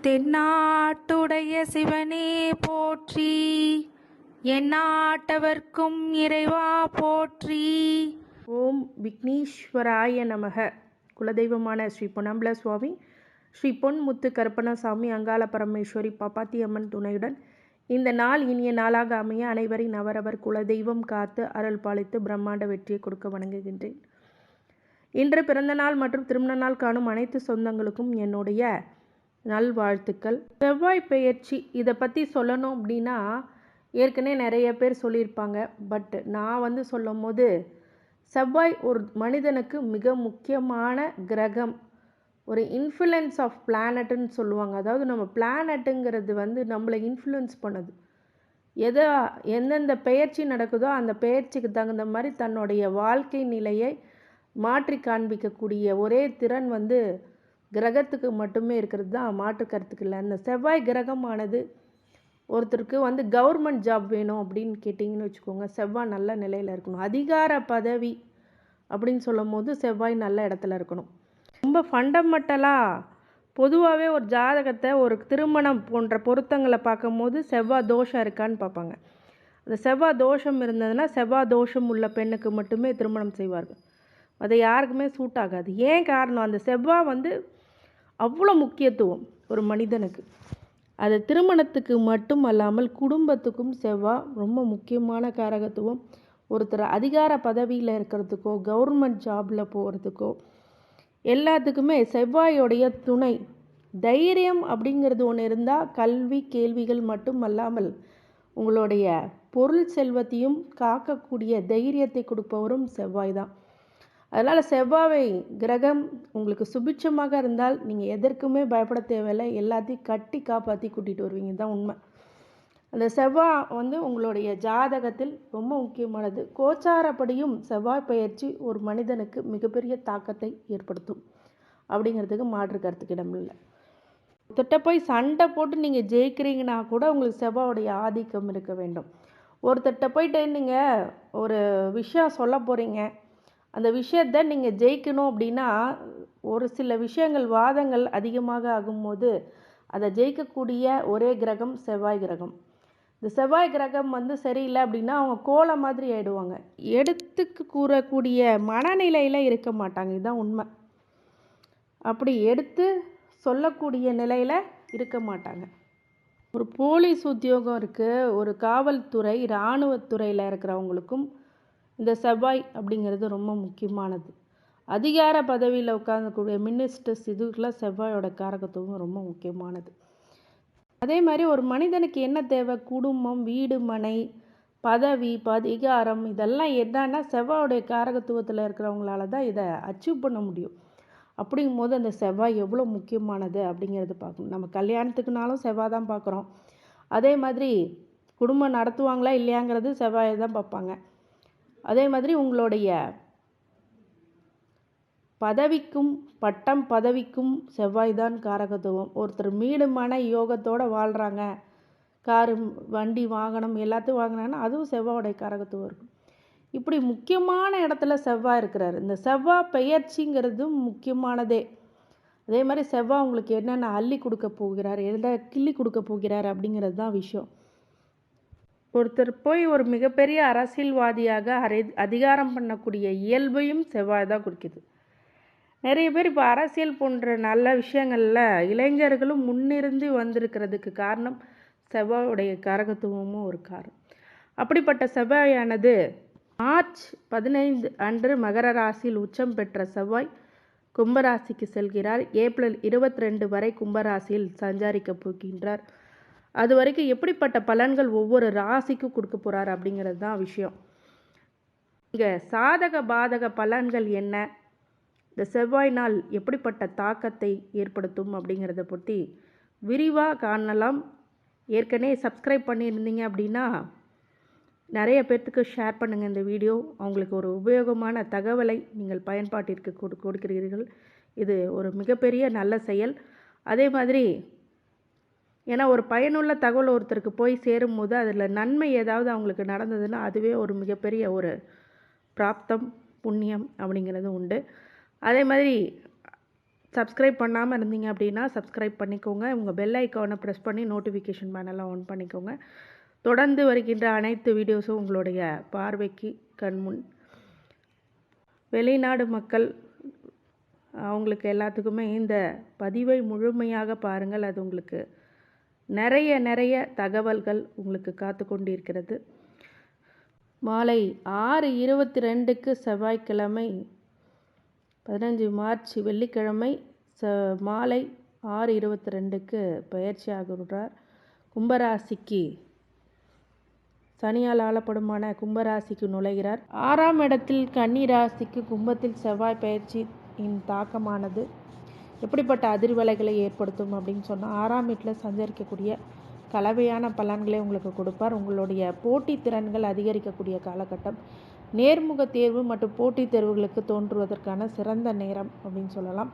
தென்னாட்டுடைய சிவனே போற்றி, எந்நாட்டவர்க்கும் இறைவா போற்றி. ஓம் விக்னேஸ்வராய நமக. குலதெய்வமான ஸ்ரீ பொன்னம்பல சுவாமி, ஸ்ரீ பொன்முத்து கருப்பணசாமி, அங்காள பரமேஸ்வரி பாப்பாத்தி அம்மன் துணையுடன் இந்த நாள் இனிய நாளாக அமைய அனைவரின் அவரவர் குலதெய்வம் காத்து அருள் பாலித்து பிரம்மாண்ட வெற்றியை கொடுக்க வணங்குகின்றேன். இன்று பிறந்த நாள் மற்றும் திருமண நாள் காணும் அனைத்து சொந்தங்களுக்கும் என்னுடைய நல்வாழ்த்துக்கள். செவ்வாய் பெயர்ச்சி இதை பற்றி சொல்லணும் அப்படின்னா ஏற்கனவே நிறைய பேர் சொல்லியிருப்பாங்க. பட் நான் சொல்லும் போது செவ்வாய் ஒரு மனிதனுக்கு மிக முக்கியமான கிரகம், ஒரு இன்ஃப்ளூயன்ஸ் ஆஃப் பிளானட்டுன்னு சொல்லுவாங்க. அதாவது நம்ம பிளானட்டுங்கிறது நம்மளை இன்ஃப்ளூயன்ஸ் பண்ணுது. எந்தெந்த பெயர்ச்சி நடக்குதோ அந்த பெயர்ச்சிக்கு தகுந்த மாதிரி தன்னுடைய வாழ்க்கை நிலையை மாற்றி காண்பிக்கக்கூடிய ஒரே திறன் கிரகத்துக்கு மட்டுமே இருக்கிறது தான், மாற்று கருத்துக்கு இல்லை. அந்த செவ்வாய் கிரகமானது ஒருத்தருக்கு கவர்மெண்ட் ஜாப் வேணும் அப்படின்னு கேட்டிங்கன்னு வச்சுக்கோங்க, செவ்வாய் நல்ல நிலையில் இருக்கணும். அதிகார பதவி அப்படின்னு சொல்லும் போது செவ்வாய் நல்ல இடத்துல இருக்கணும். ரொம்ப ஃபண்டமெண்டலாக பொதுவாகவே ஒரு ஜாதகத்தை ஒரு திருமணம் போன்ற பொருத்தங்களை பார்க்கும் போது செவ்வாய் தோஷம் இருக்கான்னு பார்ப்பாங்க. அந்த செவ்வாய் தோஷம் இருந்ததுன்னா செவ்வாய் தோஷம் உள்ள பெண்ணுக்கு மட்டுமே திருமணம் செய்வார்கள். அது யாருக்குமே சூட் ஆகாது. ஏன் காரணம், அந்த செவ்வாய் அவ்வளோ முக்கியத்துவம் ஒரு மனிதனுக்கு. அது திருமணத்துக்கு மட்டும் அல்லாமல் குடும்பத்துக்கும் செவ்வாய் ரொம்ப முக்கியமான காரகத்துவம். ஒருத்தர் அதிகார பதவியில் இருக்கிறதுக்கோ கவர்மெண்ட் ஜாபில் போகிறதுக்கோ எல்லாத்துக்குமே செவ்வாயோடைய துணை. தைரியம் அப்படிங்கிறது ஒன்று இருந்தால் கல்வி கேள்விகள் மட்டும் அல்லாமல் உங்களுடைய பொருள் செல்வத்தையும் காக்கக்கூடிய தைரியத்தை கொடுப்பவரும் செவ்வாய் தான். அதனால் செவ்வாய் கிரகம் உங்களுக்கு சுபிட்சமாக இருந்தால் நீங்கள் எதற்குமே பயப்பட தேவையில்லை. எல்லாத்தையும் கட்டி காப்பாற்றி கூட்டிகிட்டு வருவீங்க தான் உண்மை. அந்த செவ்வாய் உங்களுடைய ஜாதகத்தில் ரொம்ப முக்கியமானது. கோச்சாரப்படியும் செவ்வாய் பயிற்சி ஒரு மனிதனுக்கு மிகப்பெரிய தாக்கத்தை ஏற்படுத்தும் அப்படிங்கிறதுக்கு மாற்று கருத்துக்கு இடமில்லை. ஒருத்தட்ட போய் சண்டை போட்டு நீங்கள் ஜெயிக்கிறீங்கன்னா கூட உங்களுக்கு செவ்வாயோடைய ஆதிக்கம் இருக்க வேண்டும். ஒருத்தட்ட போயிட்டு நீங்கள் ஒரு விஷயம் சொல்ல போகிறீங்க, அந்த விஷயத்தை நீங்கள் ஜெயிக்கணும் அப்படின்னா ஒரு சில விஷயங்கள் வாதங்கள் அதிகமாக ஆகும்போது அதை ஜெயிக்கக்கூடிய ஒரே கிரகம் செவ்வாய் கிரகம். இந்த செவ்வாய் கிரகம் சரியில்லை அப்படின்னா அவங்க கோலை மாதிரி ஆயிடுவாங்க. எடுத்துக்கு கூறக்கூடிய மனநிலையில் இருக்க மாட்டாங்க. இதுதான் உண்மை. அப்படி எடுத்து சொல்லக்கூடிய நிலையில் இருக்க மாட்டாங்க. ஒரு போலீஸ் உத்தியோகம் இருக்குது, ஒரு காவல்துறை இராணுவத்துறையில் இருக்கிறவங்களுக்கும் இந்த செவ்வாய் அப்படிங்கிறது ரொம்ப முக்கியமானது. அதிகார பதவியில் உட்கார்ந்தக்கூடிய மினிஸ்டர்ஸ் இதுக்கெல்லாம் செவ்வாயோட காரகத்துவம் ரொம்ப முக்கியமானது. அதே மாதிரி ஒரு மனிதனுக்கு என்ன தேவை, குடும்பம், வீடு, மனை, பதவி, அதிகாரம், இதெல்லாம் என்னன்னா செவ்வாயோடைய காரகத்துவத்தில் இருக்கிறவங்களால தான் இதை அச்சீவ் பண்ண முடியும். அப்படிங்கும் போது அந்த செவ்வாய் எவ்வளோ முக்கியமானது அப்படிங்கிறது பார்க்கணும். நம்ம கல்யாணத்துக்குனாலும் செவ்வாய் தான் பார்க்குறோம். அதே மாதிரி குடும்பம் நடத்துவாங்களா இல்லையாங்கிறது செவ்வாயை தான் பார்ப்பாங்க. அதே மாதிரி உங்களுடைய பதவிக்கும் பட்டம் பதவிக்கும் செவ்வாய் தான் காரகத்துவம். ஒருத்தர் மீடுமான யோகத்தோடு வாழ்கிறாங்க, காரு வண்டி வாகனம் எல்லாத்தையும் வாங்கினாங்கன்னா அதுவும் செவ்வாயோடைய காரகத்துவம் இருக்கும். இப்படி முக்கியமான இடத்துல செவ்வாய் இருக்கிறார். இந்த செவ்வாய் பெயர்ச்சிங்கிறதும் முக்கியமானதே. அதே மாதிரி செவ்வாய் உங்களுக்கு என்னென்ன அள்ளி கொடுக்க போகிறார், எதை கிள்ளி கொடுக்க போகிறார் அப்படிங்கிறது தான் விஷயம். ஒருத்தர் போய் ஒரு மிகப்பெரிய அரசியல்வாதியாக அதிகாரம் பண்ணக்கூடிய இயல்பையும் செவ்வாய் தான் குறிக்குது. நிறைய பேர் இப்போ அரசியல் போன்ற நல்ல விஷயங்களில் இளைஞர்களும் முன்னிருந்து வந்திருக்கிறதுக்கு காரணம் செவ்வாயுடைய காரகத்துவமும் ஒரு காரணம். அப்படிப்பட்ட செவ்வாயானது மார்ச் 15 அன்று மகர ராசியில் உச்சம் பெற்ற செவ்வாய் கும்பராசிக்கு செல்கிறார். ஏப்ரல் 22 வரை கும்பராசியில் சஞ்சாரிக்க போகின்றார். அது வரைக்கும் எப்படிப்பட்ட பலன்கள் ஒவ்வொரு ராசிக்கும் கொடுக்க போகிறார் அப்படிங்கிறது தான் விஷயம். இங்கே சாதக பாதக பலன்கள் என்ன, இந்த செவ்வாய் நாள் எப்படிப்பட்ட தாக்கத்தை ஏற்படுத்தும் அப்படிங்கிறத பற்றி விரிவாக காணலாம். ஏற்கனவே சப்ஸ்கிரைப் பண்ணியிருந்தீங்க அப்படின்னா நிறைய பேர்த்துக்கு ஷேர் பண்ணுங்கள் இந்த வீடியோ. அவங்களுக்கு ஒரு உபயோகமான தகவலை நீங்கள் பயன்பாட்டிற்கு கொடுக்கிறீர்கள். இது ஒரு மிகப்பெரிய நல்ல செயல். அதே மாதிரி ஏன்னா ஒரு பயனுள்ள தகவல் ஒருத்தருக்கு போய் சேரும்போது அதில் நன்மை ஏதாவது அவங்களுக்கு நடந்ததுன்னா அதுவே ஒரு மிகப்பெரிய ஒரு பிராப்தம் புண்ணியம் அப்படிங்கிறது உண்டு. அதே மாதிரி சப்ஸ்கிரைப் பண்ணாமல் இருந்தீங்க அப்படின்னா சப்ஸ்கிரைப் பண்ணிக்கோங்க. உங்கள் பெல் ஐக்கானை ப்ரெஸ் பண்ணி நோட்டிஃபிகேஷன் பேனலை ஆன் பண்ணிக்கோங்க. தொடர்ந்து வருகின்ற அனைத்து வீடியோஸும் உங்களுடைய பார்வைக்கு கண்முன். வெளிநாடு மக்கள் அவங்களுக்கு எல்லாத்துக்குமே இந்த பதிவை முழுமையாக பாருங்கள். அது உங்களுக்கு நிறைய தகவல்கள் உங்களுக்கு காத்து கொண்டிருக்கிறது. மாலை 6:22க்கு செவ்வாய்க்கிழமை 15 மார்ச் வெள்ளிக்கிழமை மாலை 6:22க்கு பயிற்சி ஆகிறார். கும்பராசிக்கு சனியால் ஆளப்படுமான கும்பராசிக்கு நுழைகிறார். 6ஆம் இடத்தில் கன்னி ராசிக்கு கும்பத்தில் செவ்வாய் பயிற்சியின் தாக்கமானது எப்படிப்பட்ட அதிர்வலைகளை ஏற்படுத்தும் அப்படின்னு சொன்னால் 6ஆம் வீட்டில் சஞ்சரிக்கக்கூடிய கலவையான பலன்களை உங்களுக்கு கொடுப்பார். உங்களுடைய போட்டி திறன்கள் அதிகரிக்கக்கூடிய காலகட்டம். நேர்முக தேர்வு மற்றும் போட்டித் தேர்வுகளுக்கு தோன்றுவதற்கான சிறந்த நேரம் அப்படின்னு சொல்லலாம்.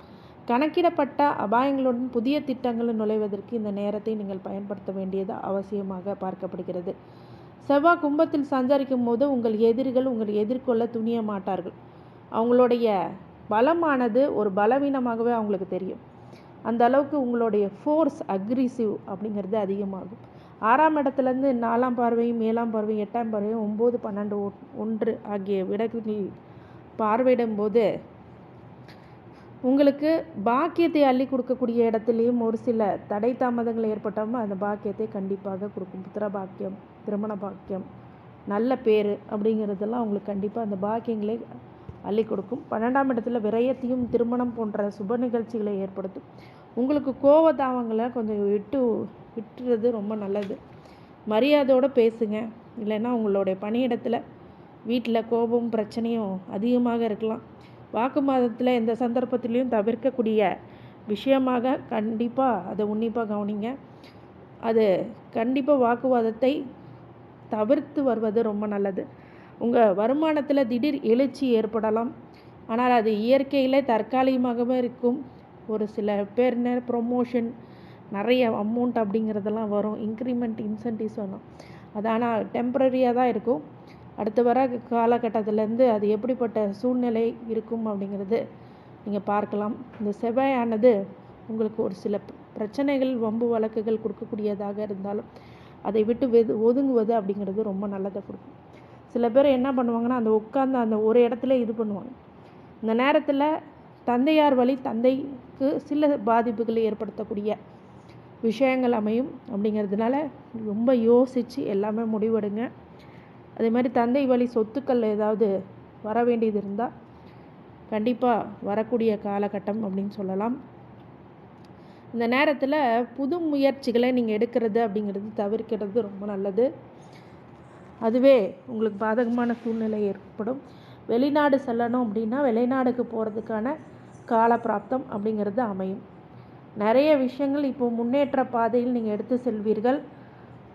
கணக்கிடப்பட்ட அபாயங்களுடன் புதிய திட்டங்களில் நுழைவதற்கு இந்த நேரத்தை நீங்கள் பயன்படுத்த வேண்டியது அவசியமாக பார்க்கப்படுகிறது. செவ்வாய் கும்பத்தில் சஞ்சரிக்கும் போது உங்கள் எதிரிகள் உங்களை எதிர்கொள்ள துணிய மாட்டார்கள். அவங்களுடைய பலமானது ஒரு பலவீனமாகவே அவங்களுக்கு தெரியும். அந்த அளவுக்கு உங்களுடைய ஃபோர்ஸ் அக்ரிசிவ் அப்படிங்கிறது அதிகமாகும். 6ஆம் இடத்துலேருந்து 4ஆம் பார்வையும் 7ஆம் பார்வையும் 8ஆம் பார்வையும் 9, 12, 1 ஆகிய விடங்களில் பார்வையிடும் போது உங்களுக்கு பாக்கியத்தை அள்ளி கொடுக்கக்கூடிய இடத்துலையும் ஒரு சில தடை தாமதங்கள் ஏற்பட்டாமல் அந்த பாக்கியத்தை கண்டிப்பாக கொடுக்கும். புத்திர பாக்கியம், திருமண பாக்கியம், நல்ல பேர் அப்படிங்கிறதெல்லாம் உங்களுக்கு கண்டிப்பாக அந்த பாக்கியங்களை அள்ளி கொடுக்கும். 12ஆம் இடத்துல விரயத்தையும் திருமணம் போன்ற சுப நிகழ்ச்சிகளை ஏற்படுத்தும். உங்களுக்கு கோபதாவங்களை கொஞ்சம் விட்டுறது ரொம்ப நல்லது. மரியாதையோடு பேசுங்க. இல்லைன்னா உங்களுடைய பணியிடத்தில் வீட்டில் கோபம் பிரச்சனையும் அதிகமாக இருக்கலாம். வாக்குவாதத்தில் எந்த சந்தர்ப்பத்திலையும் தவிர்க்கக்கூடிய விஷயமாக கண்டிப்பாக அதை உன்னிப்பாக கவனிங்க. அது கண்டிப்பாக வாக்குவாதத்தை தவிர்த்து வருவது ரொம்ப நல்லது. உங்கள் வருமானத்தில் திடீர் எழுச்சி ஏற்படலாம். ஆனால் அது இயற்கையில் தற்காலிகமாகவே இருக்கும். ஒரு சில பேர் ப்ரொமோஷன் நிறைய அமௌண்ட் அப்படிங்கிறதெல்லாம் வரும். இன்க்ரிமெண்ட் இன்சென்டிவ்ஸ் வரும். அது ஆனால் டெம்பரரியாக தான் இருக்கும். அடுத்து வர காலகட்டத்திலேருந்து அது எப்படிப்பட்ட சூழ்நிலை இருக்கும் அப்படிங்கிறது நீங்கள் பார்க்கலாம். இந்த செவ்வாயானது உங்களுக்கு ஒரு சில பிரச்சனைகள் வம்பு வழக்குகள் கொடுக்கக்கூடியதாக இருந்தாலும் அதை விட்டு ஒதுங்குவது அப்படிங்கிறது ரொம்ப நல்லதை கொடுக்கும். சில பேர் என்ன பண்ணுவாங்கன்னா அந்த உட்கார்ந்து அந்த ஒரு இடத்துல இது பண்ணுவாங்க. இந்த நேரத்தில் தந்தையார் வழி தந்தைக்கு சில பாதிப்புகளை ஏற்படுத்தக்கூடிய விஷயங்கள் அமையும். அப்படிங்கிறதுனால ரொம்ப யோசித்து எல்லாமே முடிவெடுங்க. அதே மாதிரி தந்தை வழி சொத்துக்கள் ஏதாவது வர வேண்டியது இருந்தால் கண்டிப்பாக வரக்கூடிய காலகட்டம் அப்படின்னு சொல்லலாம். இந்த நேரத்தில் புது முயற்சிகளை நீங்கள் எடுக்கிறது அப்படிங்கிறது தவிர்க்கிறது ரொம்ப நல்லது. அதுவே உங்களுக்கு பாதகமான சூழ்நிலை ஏற்படும். வெளிநாடு செல்லணும் அப்படின்னா வெளிநாடுக்கு போகிறதுக்கான காலப்பிராப்தம் அப்படிங்கிறது அமையும். நிறைய விஷயங்கள் இப்போது முன்னேற்ற பாதையில் நீங்கள் எடுத்து செல்வீர்கள்.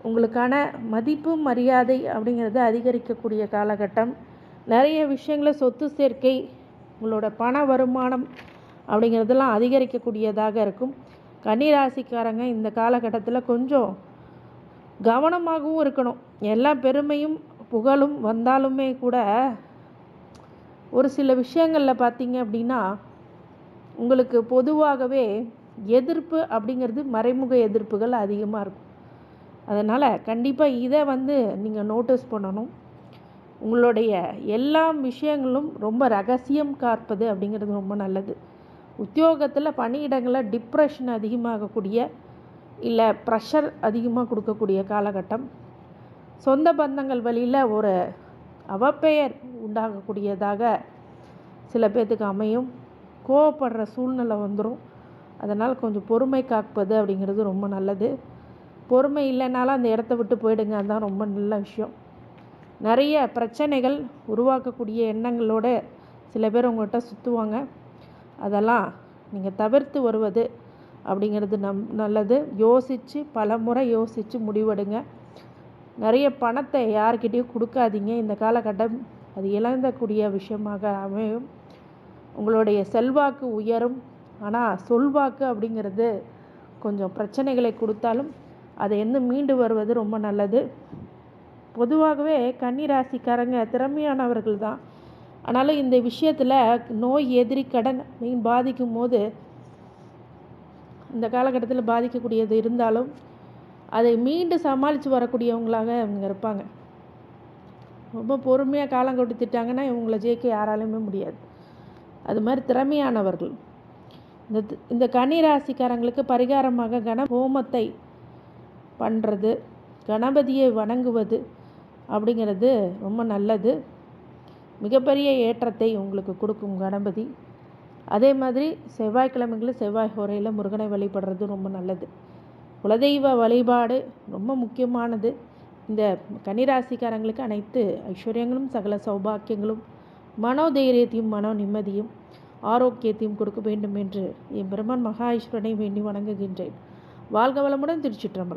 உங்களுக்கான மதிப்பு மரியாதை அப்படிங்கிறது அதிகரிக்கக்கூடிய காலகட்டம். நிறைய விஷயங்களை சொத்து சேர்க்கை, உங்களோட பண வருமானம் அப்படிங்கிறதெல்லாம் அதிகரிக்கக்கூடியதாக இருக்கும். கன்னிராசிக்காரங்க இந்த காலகட்டத்தில் கொஞ்சம் கவனமாகவும் இருக்கணும். எல்லா பெருமையும் புகழும் வந்தாலுமே கூட ஒரு சில விஷயங்களில் பார்த்தீங்க அப்படின்னா உங்களுக்கு பொதுவாகவே எதிர்ப்பு அப்படிங்கிறது மறைமுக எதிர்ப்புகள் அதிகமாக இருக்கும். அதனால் கண்டிப்பாக இதை நீங்கள் நோட்டீஸ் பண்ணணும். உங்களுடைய எல்லா விஷயங்களும் ரொம்ப ரகசியம் காப்பது அப்படிங்கிறது ரொம்ப நல்லது. உத்தியோகத்தில் பணியிடங்களில் டிப்ரெஷன் அதிகமாகக்கூடிய இல்லை ப்ரெஷர் அதிகமாக கொடுக்கக்கூடிய காலகட்டம். சொந்த பந்தங்கள் வழியில் ஒரு அவப்பெயர் உண்டாகக்கூடியதாக சில பேர்த்துக்கு அமையும். கோவப்படுற சூழ்நிலை வந்துடும். அதனால் கொஞ்சம் பொறுமை காப்பது அப்படிங்கிறது ரொம்ப நல்லது. பொறுமை இல்லைனாலும் அந்த இடத்த விட்டு போயிடுங்க. அதுதான் ரொம்ப நல்ல விஷயம். நிறைய பிரச்சனைகள் உருவாக்கக்கூடிய எண்ணங்களோடு சில பேர் உங்கள்கிட்ட சுற்றுவாங்க. அதெல்லாம் நீங்கள் தவிர்த்து வருவது அப்படிங்கிறது நல்லது. யோசித்து பல முறை யோசித்து முடிவெடுங்க. நிறைய பணத்தை யார்கிட்டையும் கொடுக்காதீங்க. இந்த காலகட்டம் அது இழந்தக்கூடிய விஷயமாக அமையும். உங்களுடைய செல்வாக்கு உயரும். ஆனால் சொல்வாக்கு அப்படிங்கிறது கொஞ்சம் பிரச்சனைகளை கொடுத்தாலும் அதை மீண்டு வருவது ரொம்ப நல்லது. பொதுவாகவே கன்னிராசிக்காரங்க திறமையானவர்கள் தான். ஆனாலும் இந்த விஷயத்தில் நோய் எதிரி கடன் பாதிக்கும் போது இந்த காலகட்டத்தில் பாதிக்கக்கூடியது இருந்தாலும் அதை மீண்டு சமாளித்து வரக்கூடியவங்களாக இவங்க இருப்பாங்க. ரொம்ப பொறுமையாக காலம் கொடுத்துட்டாங்கன்னா இவங்களை ஜெயிக்க யாராலையுமே முடியாது. அது மாதிரி திறமையானவர்கள். இந்த கன்னி ராசிக்காரங்களுக்கு பரிகாரமாக ஹோமத்தை பண்ணுறது, கணபதியை வணங்குவது அப்படிங்கிறது ரொம்ப நல்லது. மிகப்பெரிய ஏற்றத்தை உங்களுக்கு கொடுக்கும் கணபதி. அதே மாதிரி செவ்வாய்க்கிழமைகளில் செவ்வாய் ஹோரையில் முருகனை வழிபடுறது ரொம்ப நல்லது. குலதெய்வ வழிபாடு ரொம்ப முக்கியமானது. இந்த கன்னிராசிக்காரங்களுக்கு அனைத்து ஐஸ்வர்யங்களும் சகல சௌபாக்கியங்களும் மனோதைரியத்தையும் மனோ நிம்மதியும் ஆரோக்கியத்தையும் கொடுக்க வேண்டும் என்று என் பிரம்மன் மகா ஈஸ்வரனை வேண்டி வணங்குகின்றேன். வாழ்க வளமுடன். திருச்சிற்றம்பலம்.